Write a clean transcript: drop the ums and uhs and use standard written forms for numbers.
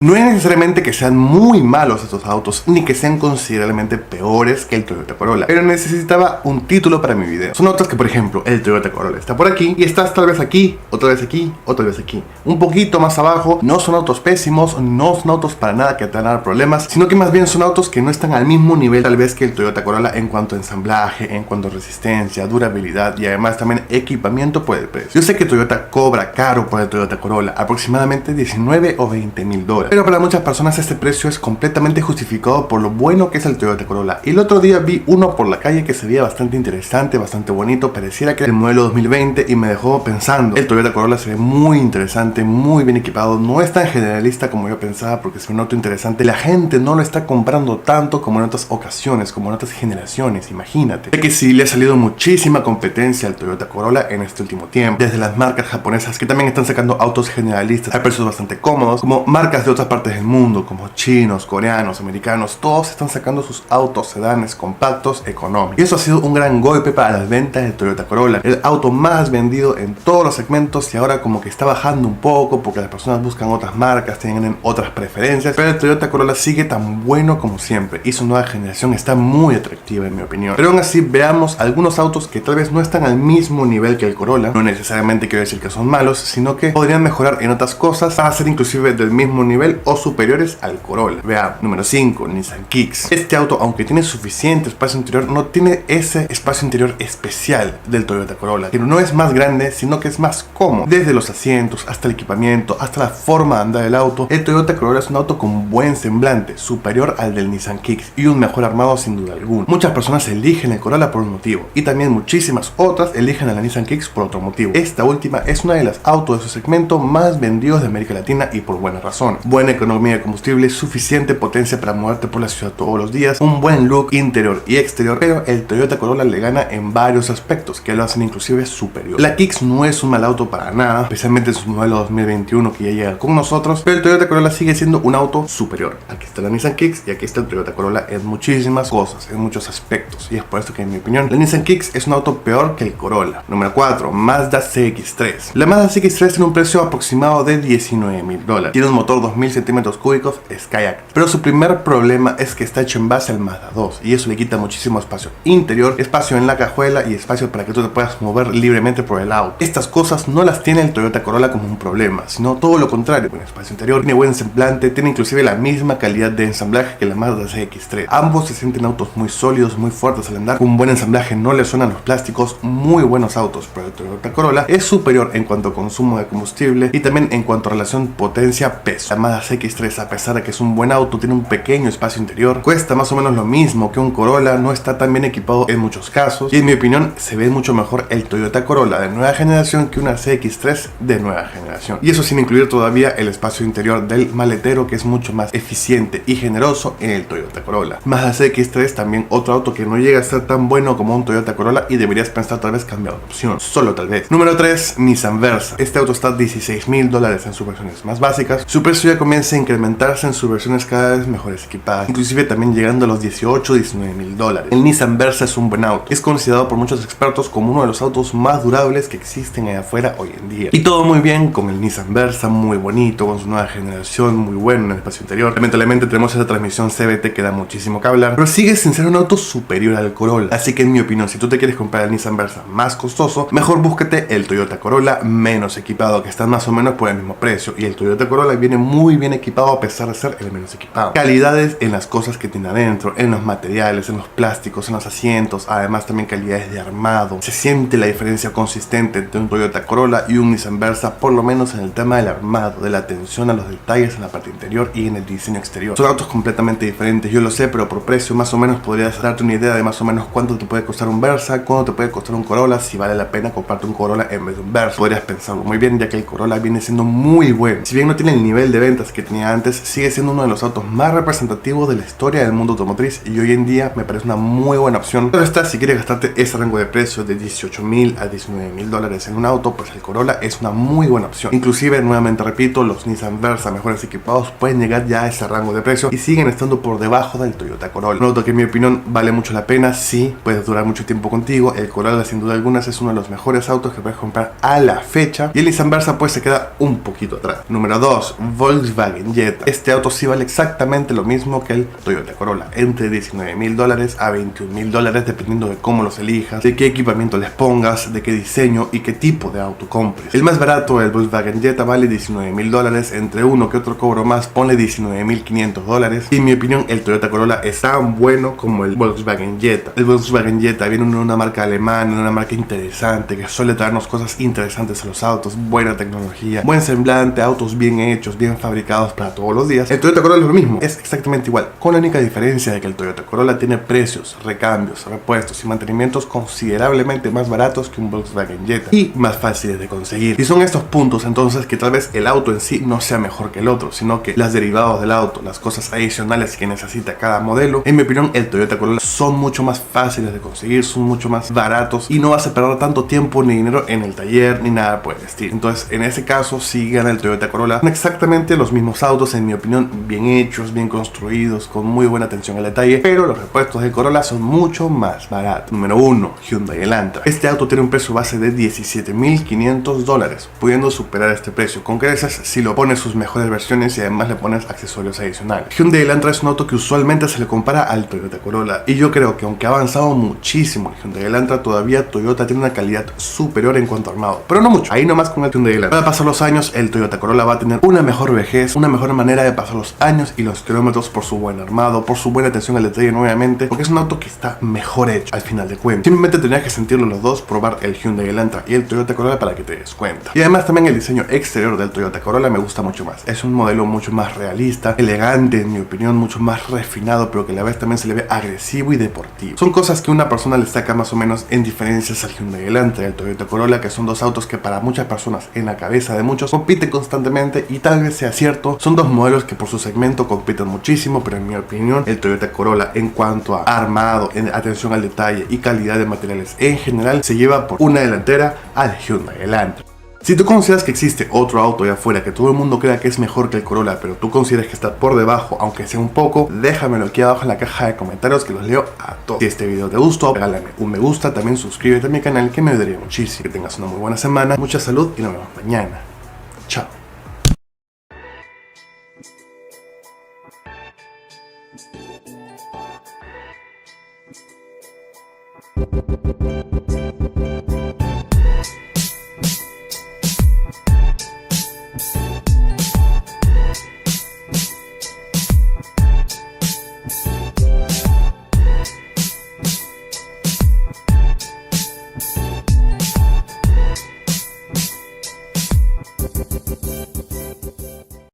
No es necesariamente que sean muy malos estos autos, ni que sean considerablemente peores que el Toyota Corolla, pero necesitaba un título para mi video. Son autos que, por ejemplo, el Toyota Corolla está por aquí y estás tal vez aquí, otra vez aquí, otra vez aquí, un poquito más abajo. No son autos pésimos, no son autos para nada que te van a dar problemas, sino que más bien son autos que no están al mismo nivel tal vez que el Toyota Corolla en cuanto a ensamblaje, en cuanto a resistencia, durabilidad y además también equipamiento por el precio. Yo sé que Toyota cobra caro por el Toyota Corolla, aproximadamente 19 o 20 mil dólares. Pero para muchas personas este precio es completamente justificado por lo bueno que es el Toyota Corolla. Y el otro día vi uno por la calle que se veía bastante interesante, bastante bonito, pareciera que era el modelo 2020 y me dejó pensando. El Toyota Corolla se ve muy interesante, muy bien equipado, no es tan generalista como yo pensaba porque es un auto interesante. La gente no lo está comprando tanto como en otras ocasiones, como en otras generaciones, imagínate. Sé que sí le ha salido muchísima competencia al Toyota Corolla en este último tiempo, desde las marcas japonesas que también están sacando autos generalistas a precios bastante cómodos, como marcas de otras partes del mundo como chinos, coreanos, americanos, todos están sacando sus autos sedanes compactos económicos. Y eso ha sido un gran golpe para las ventas del Toyota Corolla, el auto más vendido en todos los segmentos y ahora como que está bajando un poco porque las personas buscan otras marcas, tienen otras preferencias, pero el Toyota Corolla sigue tan bueno como siempre y su nueva generación está muy atractiva en mi opinión. Pero aún así veamos algunos autos que tal vez no están al mismo nivel que el Corolla, no necesariamente quiero decir que son malos, sino que podrían mejorar en otras cosas para ser inclusive del mismo nivel o superiores al Corolla. Veamos, número 5, Nissan Kicks. Este auto, aunque tiene suficiente espacio interior, no tiene ese espacio interior especial del Toyota Corolla, que no es más grande, sino que es más cómodo. Desde los asientos, hasta el equipamiento, hasta la forma de andar del auto, el Toyota Corolla es un auto con buen semblante, superior al del Nissan Kicks y un mejor armado sin duda alguna. Muchas personas eligen el Corolla por un motivo y también muchísimas otras eligen a la Nissan Kicks por otro motivo. Esta última es una de las autos de su segmento más vendidos de América Latina y por buena razón. Buena economía de combustible, suficiente potencia para moverte por la ciudad todos los días, un buen look interior y exterior, pero el Toyota Corolla le gana en varios aspectos que lo hacen inclusive superior. La Kicks no es un mal auto para nada, especialmente en su modelo 2021 que ya llega con nosotros, pero el Toyota Corolla sigue siendo un auto superior. Aquí está la Nissan Kicks y aquí está el Toyota Corolla en muchísimas cosas, en muchos aspectos, y es por esto que en mi opinión la Nissan Kicks es un auto peor que el Corolla. Número 4, Mazda CX-3. La Mazda CX-3 tiene un precio aproximado de 19 mil dólares, tiene un motor 2000 centímetros cúbicos Skyactiv, pero su primer problema es que está hecho en base al Mazda 2 y eso le quita muchísimo espacio interior, espacio en la cajuela y espacio para que tú te puedas mover libremente por el auto. Estas cosas no las tiene el Toyota Corolla como un problema, sino todo lo contrario. Buen espacio interior, tiene buen semblante, tiene inclusive la misma calidad de ensamblaje que la Mazda CX-3. Ambos se sienten autos muy sólidos, muy fuertes al andar, con un buen ensamblaje, no le suenan los plásticos, muy buenos autos, pero el Toyota Corolla es superior en cuanto a consumo de combustible y también en cuanto a relación potencia-peso. La Mazda CX-3, a pesar de que es un buen auto, tiene un pequeño espacio interior, cuesta más o menos lo mismo que un Corolla, no está tan bien equipado en muchos casos y en mi opinión se ve mucho mejor el Toyota Corolla de nueva generación que una CX-3 de nueva generación, y eso sin incluir todavía el espacio interior del maletero, que es mucho más eficiente y generoso en el Toyota Corolla. Mazda CX-3 también otro auto que no llega a ser tan bueno como un Toyota Corolla y deberías pensar tal vez cambiar de opción, solo tal vez. Número 3, Nissan Versa. Este auto está a 16 mil dólares en sus versiones más básicas, su precio ya comienza a incrementarse en sus versiones cada vez mejores equipadas, inclusive también llegando a los 18 o 19 mil dólares. El Nissan Versa es un buen auto, es considerado por muchos expertos como uno de los autos más durables que existen allá afuera hoy en día, y todo muy bien con el Nissan Versa, muy bonito, con su nueva generación, muy bueno en el espacio interior. Lamentablemente tenemos esa transmisión CVT que da muchísimo que hablar, pero sigue sin ser un auto superior al Corolla, así que en mi opinión, si tú te quieres comprar el Nissan Versa más costoso, mejor búsquete el Toyota Corolla menos equipado, que están más o menos por el mismo precio, y el Toyota Corolla viene muy bien equipado a pesar de ser el menos equipado. Calidades en las cosas que tiene adentro, en los materiales, en los plásticos, en los asientos, además también calidades de armado. Se siente la diferencia consistente entre un Toyota Corolla y un Nissan Versa, por lo menos en el tema del armado, de la atención a los detalles en la parte interior y en el diseño exterior. Son autos completamente diferentes, yo lo sé, pero por precio más o menos podrías darte una idea de más o menos cuánto te puede costar un Versa, cuánto te puede costar un Corolla, si vale la pena comprarte un Corolla en vez de un Versa. Podrías pensarlo muy bien, ya que el Corolla viene siendo muy bueno. Si bien no tiene el nivel de ventas que tenía antes, sigue siendo uno de los autos más representativos de la historia del mundo automotriz y hoy en día me parece una muy buena opción. Pero está, si quieres gastarte ese rango de precio de 18 mil a 19 mil dólares en un auto, pues el Corolla es una muy buena opción. Inclusive, nuevamente repito, los Nissan Versa mejores equipados pueden llegar ya a ese rango de precio y siguen estando por debajo del Toyota Corolla. Un auto que en mi opinión vale mucho la pena, sí, puede durar mucho tiempo contigo. El Corolla sin duda alguna es uno de los mejores autos que puedes comprar a la fecha y el Nissan Versa pues se queda un poquito atrás. Número 2, Volkswagen Volkswagen Jetta. Este auto sí vale exactamente lo mismo que el Toyota Corolla, entre $19.000 a $21.000 dependiendo de cómo los elijas, de qué equipamiento les pongas, de qué diseño y qué tipo de auto compres. El más barato, el Volkswagen Jetta, vale $19.000, entre uno que otro cobro más, ponle $19.500. Y en mi opinión el Toyota Corolla es tan bueno como el Volkswagen Jetta. El Volkswagen Jetta viene de una marca alemana, una marca interesante que suele traernos cosas interesantes a los autos, buena tecnología, buen semblante, autos bien hechos, bien fabricados para todos los días. El Toyota Corolla es lo mismo, es exactamente igual, con la única diferencia de que el Toyota Corolla tiene precios, recambios, repuestos y mantenimientos considerablemente más baratos que un Volkswagen Jetta y más fáciles de conseguir. Y son estos puntos entonces que tal vez el auto en sí no sea mejor que el otro, sino que las derivados del auto, las cosas adicionales que necesita cada modelo, en mi opinión el Toyota Corolla son mucho más fáciles de conseguir, son mucho más baratos y no vas a perder tanto tiempo ni dinero en el taller ni nada por el estilo. Entonces en ese caso sí gana el Toyota Corolla. Son exactamente los mismos autos, en mi opinión, bien hechos, bien construidos, con muy buena atención al detalle, pero los repuestos de Corolla son mucho más baratos. Número 1, Hyundai Elantra. Este auto tiene un precio base de $17.500, pudiendo superar este precio con creces si lo pones sus mejores versiones y además le pones accesorios adicionales. Hyundai Elantra es un auto que usualmente se le compara al Toyota Corolla y yo creo que aunque ha avanzado muchísimo el Hyundai Elantra, todavía Toyota tiene una calidad superior en cuanto a armado, pero no mucho, ahí nomás con el Hyundai Elantra. Van a pasar los años, el Toyota Corolla va a tener una mejor vejez, una mejor manera de pasar los años y los kilómetros por su buen armado, por su buena atención al detalle nuevamente, porque es un auto que está mejor hecho al final de cuentas. Simplemente tendrías que sentirlo los dos, probar el Hyundai Elantra y el Toyota Corolla para que te des cuenta. Y además también el diseño exterior del Toyota Corolla me gusta mucho más. Es un modelo mucho más realista, elegante en mi opinión, mucho más refinado, pero que a la vez también se le ve agresivo y deportivo. Son cosas que una persona le saca más o menos en diferencias al Hyundai Elantra y al Toyota Corolla, que son dos autos que para muchas personas, en la cabeza de muchos, compiten constantemente y tal vez sea cierto. Son dos modelos que por su segmento compiten muchísimo, pero en mi opinión el Toyota Corolla en cuanto a armado, en atención al detalle y calidad de materiales en general se lleva por una delantera al Hyundai Elantra. Si tú consideras que existe otro auto allá afuera que todo el mundo crea que es mejor que el Corolla, pero tú consideras que está por debajo, aunque sea un poco, déjamelo aquí abajo en la caja de comentarios que los leo a todos. Si este video te gustó, regálame un me gusta, también suscríbete a mi canal que me ayudaría muchísimo. Que tengas una muy buena semana, mucha salud y nos vemos mañana. Chao.